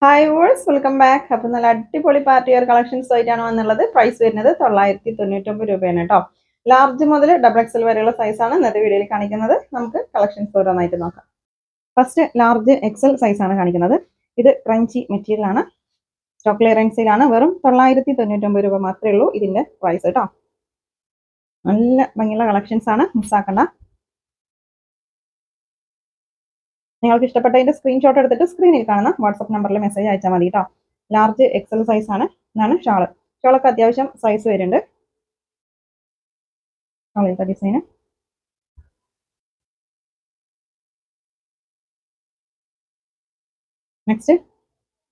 Hi verse welcome back. അപ്പം നല്ല അടിപൊളി പാർട്ടി വെയർ കളക്ഷൻസ് ആയിട്ടാണ് വന്നുള്ളത്. പ്രൈസ് വരുന്നത് 999 രൂപയാണ് കേട്ടോ. ലാർജ് മുതൽ ഡബിൾ എക്സൽ വരെയുള്ള സൈസാണ് ഇന്നത്തെ വീഡിയോയിൽ കാണിക്കുന്നത്. നമുക്ക് കളക്ഷൻസ് ഓരോന്നായിട്ട് നോക്കാം. ഫസ്റ്റ് ലാർജ് എക്സൽ സൈസാണ് കാണിക്കുന്നത്. ഇത് ക്രഞ്ചി മെറ്റീരിയൽ ആണ്. സ്റ്റോക്ക് ക്ലിയറൻസിലാണ്. വെറും 999 രൂപ മാത്രമേ ഉള്ളൂ ഇതിന്റെ പ്രൈസ് കേട്ടോ. നല്ല ഭംഗിയുള്ള കളക്ഷൻസ് ആണ്, മിസ്സാക്കണ്ട. നിങ്ങൾക്ക് ഇഷ്ടപ്പെട്ടതിന്റെ സ്ക്രീൻഷോട്ട് എടുത്തിട്ട് സ്ക്രീനിൽ കാണുന്ന വാട്സപ്പ് നമ്പറിൽ മെസ്സേജ് അയച്ചാൽ മതി കേട്ടോ. ലാർജ് എക്സൽ സൈസ് ആണ്. ഇതാണ് ഷാള്. ഷാളൊക്കെ അത്യാവശ്യം സൈസ് വരുന്നുണ്ട്. ഷാളിന്റെ ഡിസൈന് നെക്സ്റ്റ്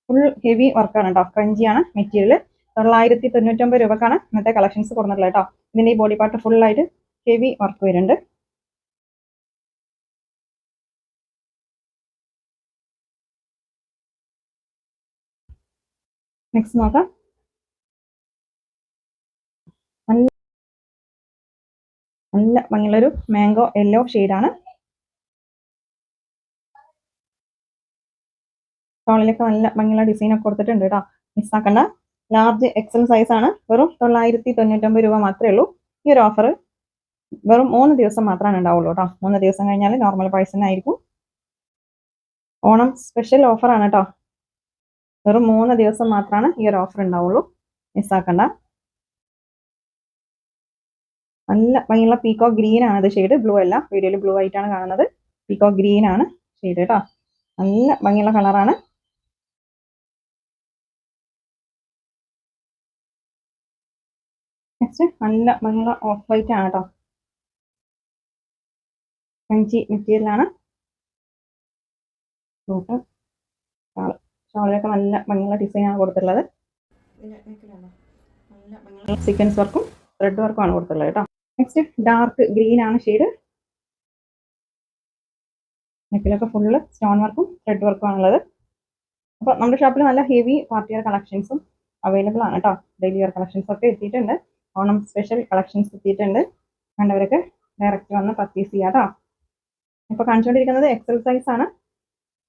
ഫുൾ ഹെവി വർക്കാണ് കേട്ടോ. ക്രഞ്ചിയാണ് മെറ്റീരിയൽ. 999 രൂപക്കാണ് ഇന്നത്തെ കളക്ഷൻസ് കൊടുത്തിട്ടുള്ളത് കേട്ടോ. ഇതിന്റെ ഈ ബോഡി പാർട്ട് ഫുൾ ആയിട്ട് ഹെവി വർക്ക് വരുന്നുണ്ട്. നെക്സ്റ്റ് നോക്കാം. നല്ല നല്ല ഭംഗിയുള്ളൊരു മാംഗോ യെല്ലോ ഷെയ്ഡാണ്. ഷോളിലൊക്കെ നല്ല ഭംഗിയുള്ള ഡിസൈൻ ഒക്കെ കൊടുത്തിട്ടുണ്ട് കേട്ടോ. മിസ്സാക്കണ്ട. ലാർജ് എക്സൽ സൈസ് ആണ്. വെറും 999 രൂപ മാത്രമേ ഉള്ളൂ. ഈ ഒരു ഓഫർ വെറും 3 ദിവസം മാത്രമാണ് ഉണ്ടാവുള്ളൂ കേട്ടോ. 3 ദിവസം കഴിഞ്ഞാൽ നോർമൽ പ്രൈസ് തന്നെ ആയിരിക്കും. ഓണം സ്പെഷ്യൽ ഓഫറാണ് കേട്ടോ. വെറും 3 ദിവസം മാത്രമാണ് ഈ ഒരു ഓഫർ ഉണ്ടാവുള്ളൂ. മിസ്സാക്കണ്ട. നല്ല ഭംഗിയുള്ള പീക്കോ ഗ്രീൻ ആണ് ഇത് ഷെയ്ഡ്. ബ്ലൂ അല്ല, വീഡിയോയിൽ ബ്ലൂ ആയിട്ടാണ് കാണുന്നത്. പീക്കോ ഗ്രീൻ ആണ് ഷെയ്ഡ് കേട്ടോ. നല്ല ഭംഗിയുള്ള കളറാണ്. നെക്സ്റ്റ് നല്ല ഭംഗിയുള്ള ഓഫ് വൈറ്റ് ആണ് കേട്ടോ. കഞ്ചി മെറ്റീരിയൽ ആണ്. ഷാള് ഷാളിലൊക്കെ നല്ല ഭംഗിയുള്ള ഡിസൈൻ ആണ് കൊടുത്തിട്ടുള്ളത്. നല്ല ഭംഗിയുള്ള സീക്വൻസ് വർക്കും ത്രെഡ് വർക്കും ആണ് കൊടുത്തിട്ടുള്ളത് കേട്ടോ. നെക്സ്റ്റ് ഡാർക്ക് ഗ്രീൻ ആണ് ഷെയ്ഡ്. നെക്കിലൊക്കെ ഫുള്ള് സ്റ്റോൺ വർക്കും ത്രെഡ് വർക്കും ആണുള്ളത്. അപ്പോൾ നമ്മുടെ ഷോപ്പിൽ നല്ല ഹെവി പാർട്ടി വെയർ കളക്ഷൻസും അവൈലബിൾ ആണ് കേട്ടോ. ഡെയിലി വെയർ കളക്ഷൻസ് ഒക്കെ എത്തിയിട്ടുണ്ട്. ഓണം സ്പെഷ്യൽ കളക്ഷൻസ് എത്തിയിട്ടുണ്ട്. വേണ്ടവരൊക്കെ ഡയറക്റ്റ് വന്ന് പർച്ചേസ് ചെയ്യാം കേട്ടോ. ഇപ്പോൾ കാണിച്ചുകൊണ്ടിരിക്കുന്നത് എക്സൽ സൈസ് ആണ്.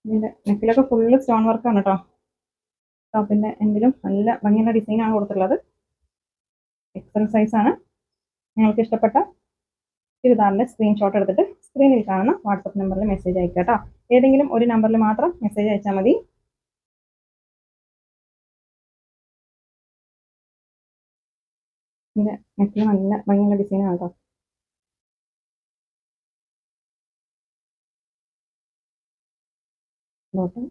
ഇതിൻ്റെ നെക്കിലൊക്കെ ഫുള്ള് സ്റ്റോൺ വർക്കാണ് കേട്ടോ. ടോപ്പിൻ്റെ എന്തിലും നല്ല ഭംഗിയുള്ള ഡിസൈനാണ് കൊടുത്തിട്ടുള്ളത്. എക്സൽ സൈസ് ആണ്. നിങ്ങൾക്ക് ഇഷ്ടപ്പെട്ട ചുരിദാറിൻ്റെ സ്ക്രീൻഷോട്ട് എടുത്തിട്ട് സ്ക്രീനിൽ കാണുന്ന വാട്സപ്പ് നമ്പറിൽ മെസ്സേജ് അയക്കുക കേട്ടോ. ഏതെങ്കിലും ഒരു നമ്പറിൽ മാത്രം മെസ്സേജ് അയച്ചാൽ മതി. ഇതിൻ്റെ നെക്കിൽ നല്ല ഭംഗിയുള്ള ഡിസൈനാണ് കേട്ടോ. ബോട്ടം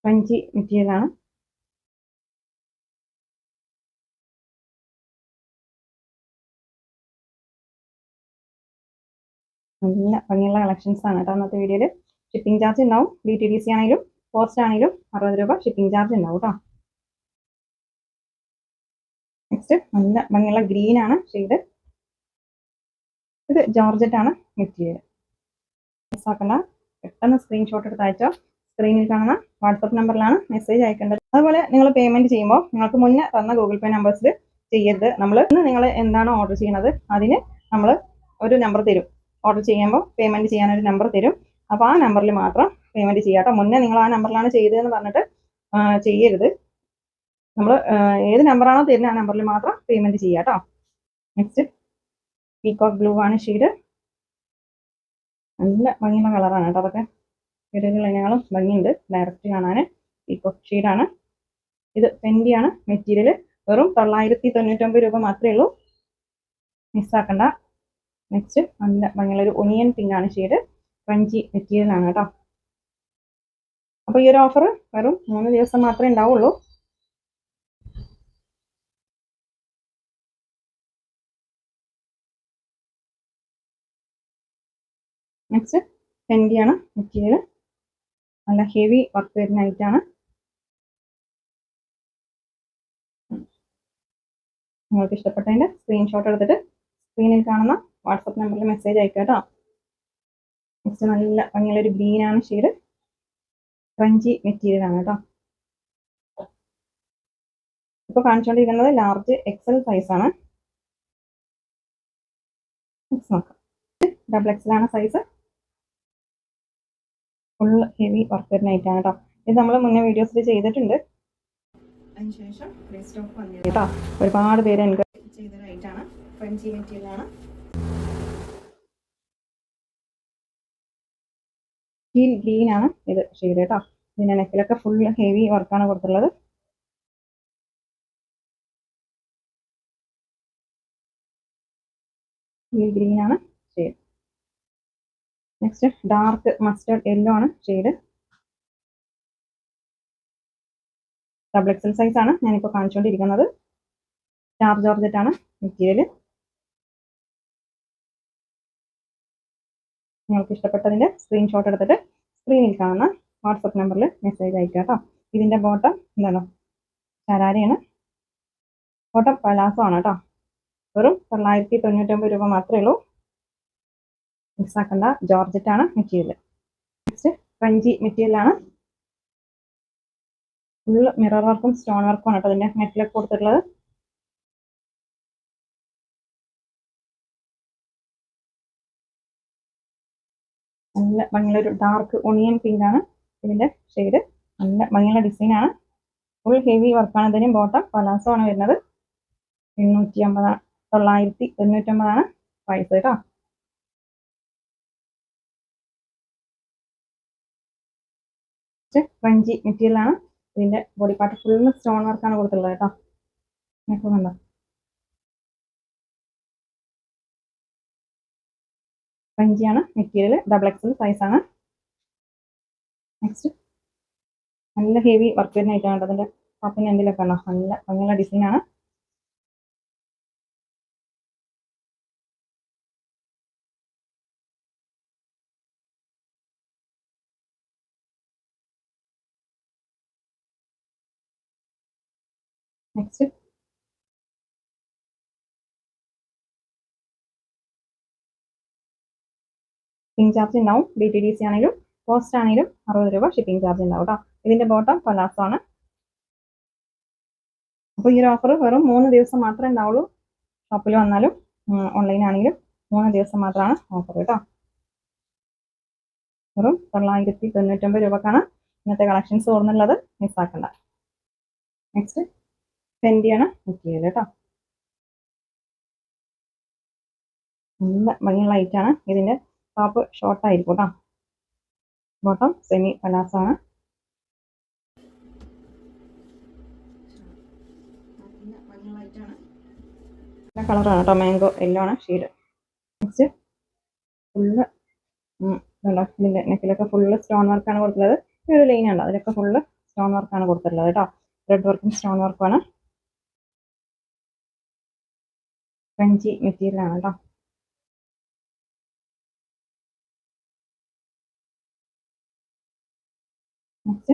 പഞ്ചി മെറ്റീരിയൽ ആണ്. നല്ല ഭംഗിയുള്ള കളക്ഷൻസ് ആണ് കേട്ടോ അന്നത്തെ വീഡിയോയിൽ. ഷിപ്പിംഗ് ചാർജ് ഉണ്ടാവും. DTDC ആണെങ്കിലും പോസ്റ്റ് ആണെങ്കിലും 60 രൂപ ഷിപ്പിംഗ് ചാർജ് ഉണ്ടാവും കേട്ടോ. നെക്സ്റ്റ് നല്ല ഭംഗിയുള്ള ഗ്രീൻ ആണ് ഷെയ്ഡ്. ഇത് ജോർജറ്റ് ആണ് മെറ്റീരിയൽ. മിസ്സാക്കണ്ട. പെട്ടെന്ന് സ്ക്രീൻഷോട്ട് എടുത്ത് അയച്ചോ. സ്ക്രീനിൽ കാണുന്ന വാട്സപ്പ് നമ്പറിലാണ് മെസ്സേജ് അയക്കേണ്ടത്. അതുപോലെ നിങ്ങൾ പേയ്മെന്റ് ചെയ്യുമ്പോൾ നിങ്ങൾക്ക് മുന്നേ തന്ന ഗൂഗിൾ പേ നമ്പേഴ്സിൽ ചെയ്യരുത്. നിങ്ങൾ എന്താണോ ഓർഡർ ചെയ്യുന്നത് അതിന് നമ്മൾ ഒരു നമ്പർ തരും. ഓർഡർ ചെയ്യുമ്പോൾ പേയ്മെന്റ് ചെയ്യാനൊരു നമ്പർ തരും. അപ്പോൾ ആ നമ്പറിൽ മാത്രം പേയ്മെന്റ് ചെയ്യാം കേട്ടോ. മുന്നേ നിങ്ങൾ ആ നമ്പറിലാണ് ചെയ്തതെന്ന് പറഞ്ഞിട്ട് ചെയ്യരുത്. നമ്മൾ ഏത് നമ്പറാണോ തരുന്നത് ആ നമ്പറിൽ മാത്രം പേയ്മെന്റ് ചെയ്യാം കേട്ടോ. നെക്സ്റ്റ് പീകോക്ക് ബ്ലൂ ആണ് ഷെയ്ഡ്. നല്ല ഭംഗിയുള്ള കളറാണ് കേട്ടോ. അതൊക്കെ വീടുകളിലും ഭംഗിയുണ്ട് ഡയറക്റ്റ് കാണാൻ. പീകോക്ക് ഷെയ്ഡാണ്. ഇത് ഫെൻഡിയാണ് മെറ്റീരിയൽ. വെറും 999 രൂപ മാത്രമേ ഉള്ളൂ. മിസ്സാക്കണ്ട. നെക്സ്റ്റ് നല്ല ഭംഗിയുള്ളൊരു ഒനിയൻ പിങ്ക് ആണ് ഷെയ്ഡ്. ക്രഞ്ചി മെറ്റീരിയൽ ആണ് കേട്ടോ. അപ്പോൾ ഈ ഒരു ഓഫർ വെറും 3 ദിവസം മാത്രമേ ഉണ്ടാവുള്ളൂ. നെക്സ്റ്റ് ഫെൻഡിയാണ് മെറ്റീരിയൽ. നല്ല ഹെവി വർക്ക് വരുന്ന ഐറ്റാണ്. നിങ്ങൾക്ക് ഇഷ്ടപ്പെട്ടതിൻ്റെ സ്ക്രീൻഷോട്ട് എടുത്തിട്ട് സ്ക്രീനിൽ കാണുന്ന വാട്സപ്പ് നമ്പറിൽ മെസ്സേജ് അയക്കുക കേട്ടോ. നെക്സ്റ്റ് നല്ല ഭംഗിയുള്ളൊരു ഗ്രീൻ ആണ് ഷെയ്ഡ്. ക്രഞ്ചി മെറ്റീരിയൽ ആണ് കേട്ടോ. ഇപ്പോൾ കാണിച്ചുകൊണ്ടിരിക്കുന്നത് ലാർജ് എക്സൽ സൈസ് ആണ്. നോക്കാം. ഡബിൾ എക്സൽ ആണ് സൈസ്. ഫുൾ ഹെവി വർക്ക് വരുന്ന ഐറ്റാണ് കേട്ടോ. ഇത് നമ്മൾ മുന്നേ വീഡിയോസിൽ ചെയ്തിട്ടുണ്ട്. അതിനുശേഷം റീസ്റ്റോക്ക് വന്നത് കേട്ടോ. ഒരുപാട് പേര് എൻകറേജ് ചെയ്തൊരു ഐറ്റാണ്. ഫ്രഞ്ചി മെറ്റീരിയലാണ്. ടീൽ ഗ്രീൻ ആണ് ഇത് ഷെയ്ഡ് കേട്ടോ. ഇതിന്റെ നെക്കിലൊക്കെ ഫുൾ ഹെവി വർക്കാണ് കൊടുത്തുള്ളത്. ടീൽ ഗ്രീൻ ആണ് shade. Next dark mustard yellow ആണ് ഷെയ്ഡ്. ഡബിൾ എക്സൽ സൈസ് ആണ് ഞാനിപ്പോൾ കാണിച്ചുകൊണ്ടിരിക്കുന്നത്. സ്റ്റാർ ജോർജറ്റ് ആണ് മെറ്റീരിയൽ. നിങ്ങൾക്ക് ഇഷ്ടപ്പെട്ടതിന്റെ സ്ക്രീൻഷോട്ട് എടുത്തിട്ട് സ്ക്രീനിൽ കാണുന്ന വാട്സപ്പ് നമ്പറിൽ മെസ്സേജ് അയക്കുക കേട്ടോ. ഇതിന്റെ ബോട്ടം എന്താണോ ശരാരയാണ്. ബോട്ടം പലാസോ ആണ് കേട്ടോ. വെറും 999 രൂപ മാത്രമേ ഉള്ളൂ. മിസ്സാക്കണ്ട. ജോർജറ്റ് ആണ് മെറ്റീരിയൽ. നെക്സ്റ്റ് ഫ്രഞ്ചി മെറ്റീരിയൽ ആണ്. ഫുള്ള് മിറർ വർക്കും സ്റ്റോൺ വർക്കും ആണ് കേട്ടോ അതിന്റെ നെക്കിലൊക്കെ കൊടുത്തിട്ടുള്ളത്. നല്ല ഭംഗിയുള്ള ഒരു ഡാർക്ക് ഒണിയൻ പിങ്ക് ആണ് ഇതിന്റെ ഷെയ്ഡ്. നല്ല ഭംഗിയുള്ള ഡിസൈൻ ആണ്. ഫുൾ ഹെവി വർക്കാണ്. ഇതിന് ബോട്ടം പലാസോ ആണ് വരുന്നത്. 999 ആണ് പ്രൈസ് കേട്ടോ. ഫ്രഞ്ചി മെറ്റീരിയൽ ആണ്. ഇതിന്റെ ബോഡി പാർട്ട് ഫുള്ള് സ്റ്റോൺ വർക്കാണ് കൊടുത്തുള്ളത് കേട്ടോ. നെക്ക് കണ്ടോ. ഫ്രഞ്ചിയാണ് മെറ്റീരിയൽ. ഡബിൾ എക്സൽ സൈസ് ആണ്. നെക്സ്റ്റ് നല്ല ഹെവി വർക്ക് വരുന്ന ഐറ്റമാണ്. അതിന്റെ ടോപ്പിന് എന്തിലൊക്കെ ഉണ്ടോ നല്ല ഭംഗിയുള്ള ഡിസൈൻ ആണ്. നെക്സ്റ്റ് ഷിപ്പിംഗ് ചാർജ് ഉണ്ടാവും. DTDC ആണെങ്കിലും പോസ്റ്റ് ആണെങ്കിലും 60 രൂപ ഷിപ്പിംഗ് ചാർജ് ഉണ്ടാവും കേട്ടോ. ഇതിന്റെ ബോട്ടം പലാസോ ആണ്. അപ്പോൾ ഈ ഒരു ഓഫർ വെറും 3 ദിവസം മാത്രമേ ഉണ്ടാവുള്ളൂ. ഷോപ്പിൽ വന്നാലും ഓൺലൈൻ ആണെങ്കിലും 3 ദിവസം മാത്രമാണ് ഓഫർ കേട്ടോ. വെറും 999 രൂപക്കാണ് ഇന്നത്തെ കളക്ഷൻസ് ഓർന്നുള്ളത്. മിസ്സാക്കണ്ട. നെക്സ്റ്റ് ഫെൻഡിയാണ് മെറ്റീരിയൽ കേട്ടോ. നല്ല ഭംഗിയുള്ള ഐറ്റാണ്. ഇതിന്റെ ടോപ്പ് ഷോർട്ട് ആയിരിക്കും കേട്ടോ. ബോട്ടം സെമി പലാസോ ആണ്. കളറാണ് കേട്ടോ. മാംഗോ യെല്ലോ ആണ് ഷെയ്ഡ്. നെക്സ്റ്റ് ഫുള്ള് ഇതിന്റെ നെക്കിലൊക്കെ ഫുള്ള് സ്റ്റോൺ വർക്കാണ് കൊടുത്തുള്ളത്. ഈ ഒരു ലൈൻ ഉണ്ടോ അതിലൊക്കെ ഫുള്ള് സ്റ്റോൺ വർക്കാണ് കൊടുത്തിട്ടുള്ളത് കേട്ടോ. ത്രെഡ് വർക്കും സ്റ്റോൺ വർക്കുമാണ്. ഫ്രഞ്ചി മെറ്റീരിയൽ ആണ് കേട്ടോ. നെക്സ്റ്റ്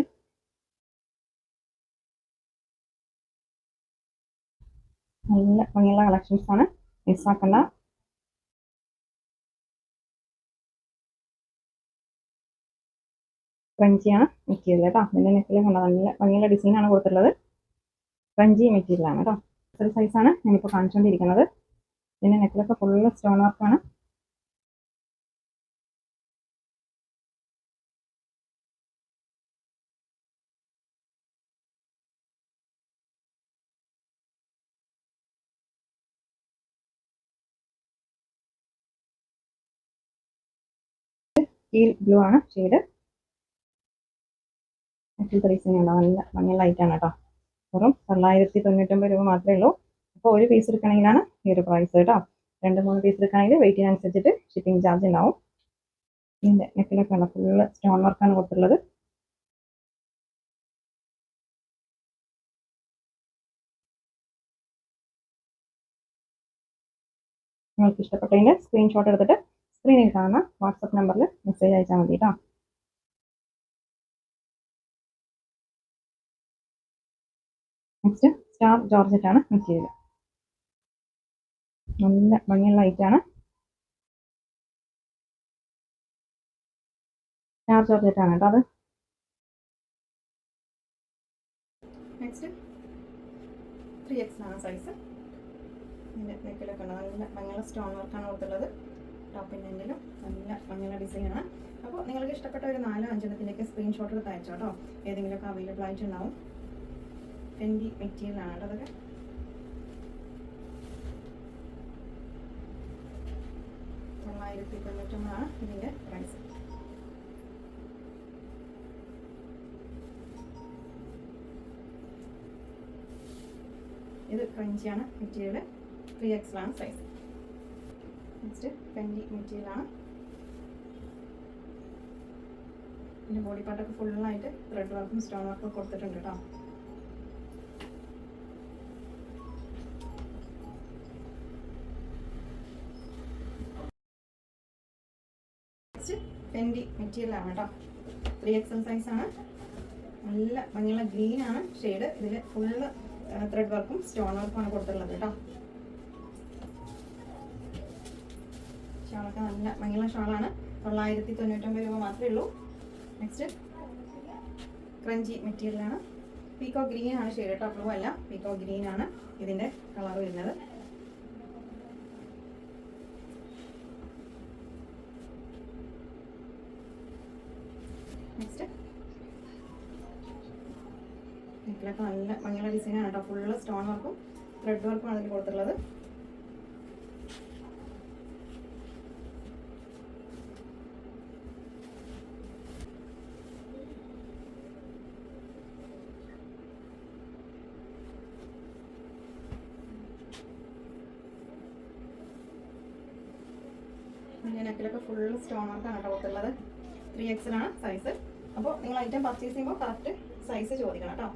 നല്ല ഭംഗിയുള്ള കളക്ഷൻസ് ആണ്. മിസ്സാക്കണ്ട. ഫ്രഞ്ചിയാണ് മെറ്റീരിയൽ കേട്ടോ. ഇതിന്റെ നെക്കിൽ കണ്ടോ നല്ല ഭംഗിയുള്ള ഡിസൈൻ ആണ് കൊടുത്തിട്ടുള്ളത്. ഫ്രഞ്ചി മെറ്റീരിയൽ ആണ് കേട്ടോ. ഒരു സൈസാണ് ഞാനിപ്പോൾ കാണിച്ചുകൊണ്ടിരിക്കുന്നത്. ഇതിന്റെ നെക്കിലൊക്കെ ഫുള്ള് സ്റ്റോൺ വർക്കാണ്. ടീൽ ബ്ലൂ ആണ് ഷെയ്ഡ്. നെക്കിലത്തെ ഡിസൈൻ ഉണ്ടോ നല്ല ഭംഗിയുള്ള ഐറ്റാണ് കേട്ടോ. വെറും 999 രൂപ മാത്രമേ ഉള്ളൂ. അപ്പോൾ ഒരു പീസ് എടുക്കണമെങ്കിലാണ് ഈ ഒരു പ്രൈസ് കേട്ടോ. 2-3 പീസ് എടുക്കണമെങ്കിൽ വെയിറ്റിനനുസരിച്ചിട്ട് ഷിപ്പിംഗ് ചാർജ് ഉണ്ടാവും. ഇതിന്റെ നെക്കിലൊക്കെ ഉള്ള ഫുള്ള് സ്റ്റോൺ വർക്കാണ് കൊടുത്തിട്ടുള്ളത്. നിങ്ങൾക്ക് ഇഷ്ടപ്പെട്ടതിന്റെ സ്ക്രീൻഷോട്ട് എടുത്തിട്ട് സ്ക്രീനിൽ കാണുന്ന വാട്സപ്പ് നമ്പറിൽ മെസ്സേജ് അയച്ചാൽ മതി കേട്ടോ. നെക്സ്റ്റ് സ്റ്റാർ ജോർജറ്റ് ആണ് മെറ്റീരിയൽ. നല്ല ഭംഗിയുള്ള ഐറ്റാണ്. സ്റ്റാർ ജോർജറ്റ് ആണ് കേട്ടോ അത്. നെക്സ്റ്റ് 3X ആണ് സൈസ്. ഇതിന്റെ നെക്കിലൊക്കെ ഉണ്ട് നല്ല ഭംഗിയുള്ള സ്റ്റോൺ വർക്കാണ് കൊടുത്തുള്ളത്. ടോപ്പിൻ്റെ എൻഡിലും നല്ല ഭംഗിയുള്ള ഡിസൈനാണ്. അപ്പോൾ നിങ്ങൾക്ക് ഇഷ്ടപ്പെട്ട ഒരു 4-5 എണ്ണത്തിൻ്റെയൊക്കെ സ്ക്രീൻഷോട്ട് എടുത്ത് അയച്ചോ കേട്ടോ. ഏതെങ്കിലുമൊക്കെ അവൈലബിൾ ആയിട്ടുണ്ടാവും. ഫെൻഡി മെറ്റീരിയലാണ് കേട്ടോ അതൊക്കെ. $999 ഇതിൻ്റെ പ്രൈസ്. ഇത് ക്രഞ്ചിയാണ് മെറ്റീരിയൽ, 3XL ആണ് സൈസ്. നെക്സ്റ്റ് ഫെൻഡി മെറ്റീരിയലാണ്. ഇതിൻ്റെ ബോഡി പാർട്ടൊക്കെ ഫുള്ളായിട്ട് ത്രെഡ് വർക്കും സ്റ്റോൺ വർക്കും കൊടുത്തിട്ടുണ്ട് കേട്ടോ. നെക്സ്റ്റ് ഫെൻഡി മെറ്റീരിയലാണ് കേട്ടോ, 3XL സൈസാണ്. നല്ല ഭംഗിയുള്ള ഗ്രീനാണ് ഷെയ്ഡ്. ഇതിൽ ഫുള്ള് ത്രെഡ് വർക്കും സ്റ്റോൺ വർക്കുമാണ് കൊടുത്തിട്ടുള്ളത് കേട്ടോ. ഷാളൊക്കെ നല്ല ഭംഗിയുള്ള ഷാളാണ്. $999 മാത്രമേ ഉള്ളൂ. നെക്സ്റ്റ് ക്രഞ്ചി മെറ്റീരിയലാണ്. പീക്കോ ഗ്രീൻ ആണ് ഷെയ്ഡ് കേട്ടോ, ബ്ലൂ അല്ല, പീക്കോ ഗ്രീൻ ആണ് ഇതിൻ്റെ കളർ വരുന്നത്. നെക്സ്റ്റ് നെക്കിലൊക്കെ നല്ല ഭംഗിയുള്ള ഡിസൈനാണ് കേട്ടോ. ഫുള്ള് സ്റ്റോൺ വർക്കും ത്രെഡ് വർക്കും ആണ് അതിൽ കൊടുത്തിട്ടുള്ളത്. നെക്കിലൊക്കെ ഫുള്ള് സ്റ്റോൺ വർക്കാണ് കേട്ടോ കൊടുത്തിട്ടുള്ളത്. 3XL ആണ് സൈസ്. അപ്പോൾ നിങ്ങൾ ഐറ്റം പർച്ചേസ് ചെയ്യുമ്പോൾ കറക്റ്റ് സൈസ് ചോദിക്കണം കേട്ടോ.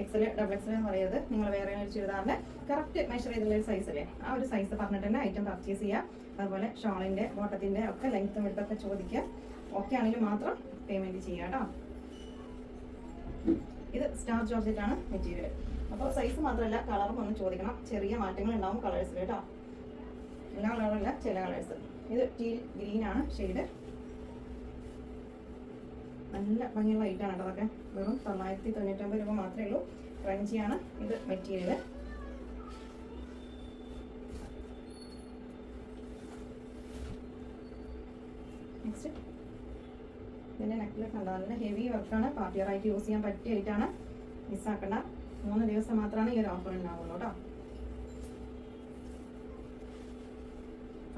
XL, XXL എന്ന് പറയരുത്. നിങ്ങൾ വേറെ ഒരു ചുരിദാറിൻ്റെ കറക്റ്റ് മെഷർ ചെയ്തുള്ള ഒരു സൈസ് അല്ലേ, ആ ഒരു സൈസ് പറഞ്ഞിട്ട് തന്നെ ഐറ്റം പർച്ചേസ് ചെയ്യുക. അതുപോലെ ഷോളിൻ്റെ ബോട്ടത്തിൻ്റെ ഒക്കെ ലെങ്ത്തും വിഡ്ത്തും ഒക്കെ ചോദിക്കുക. ഓക്കെ ആണെങ്കിൽ മാത്രം പേയ്മെൻറ്റ് ചെയ്യുക കേട്ടോ. ഇത് സ്റ്റാർ ജോർജറ്റ് ആണ് മെറ്റീരിയൽ. അപ്പോൾ സൈസ് മാത്രമല്ല കളറും ഒന്ന് ചോദിക്കണം. ചെറിയ മാറ്റങ്ങൾ ഉണ്ടാവും കളേഴ്സിൽ കേട്ടോ. എല്ലാ കളറും ഇല്ല, ചില കളേഴ്സ്. ഇത് ടീൽ ഗ്രീൻ ആണ് ഷെയ്ഡ്. നല്ല ഭംഗിയുള്ള ഐറ്റാണ് കേട്ടോ അതൊക്കെ. വെറും $999 മാത്രമേ ഉള്ളൂ. ക്രഞ്ചിയാണ് ഇത് മെറ്റീരിയൽ. നെക്സ്റ്റ് ഇതിൻ്റെ നെക്കിലൊക്കെ ഉണ്ട് നല്ല ഹെവി വർക്കാണ്. പാർട്ടിയറായിട്ട് യൂസ് ചെയ്യാൻ പറ്റിയ ഐറ്റാണ്. മിസ്സാക്കണ്ട. 3 ദിവസം മാത്രമാണ് ഈ ഒരു ഓഫർ ഉണ്ടാവുള്ളൂ കേട്ടോ.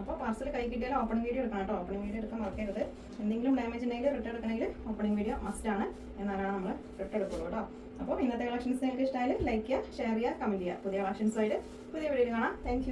അപ്പോൾ പാർസൽ കൈ കിട്ടിയാൽ ഓപ്പണിംഗ് വീഡിയോ എടുക്കണം കേട്ടോ. ഓപ്പണിംഗ് വീഡിയോ എടുക്കാൻ മറക്കരുത്. എന്തെങ്കിലും ഡാമേജ് ഉണ്ടെങ്കിൽ റിട്ടേൺ എടുക്കണമെങ്കിൽ ഓപ്പണിംഗ് വീഡിയോ മസ്റ്റാണ്. എന്നാലാണ് നമ്മൾ റിട്ടേൺ എടുക്കുള്ളൂ കേട്ടോ. അപ്പോൾ ഇന്നത്തെ കളക്ഷൻസ് നിങ്ങൾക്ക് ഇഷ്ടമായാലും ലൈക്ക് ചെയ്യുക, ഷെയർ ചെയ്യുക, കമൻറ്റ് ചെയ്യുക. പുതിയ കളക്ഷൻസായിട്ട് പുതിയ വീഡിയോ കാണാം. താങ്ക്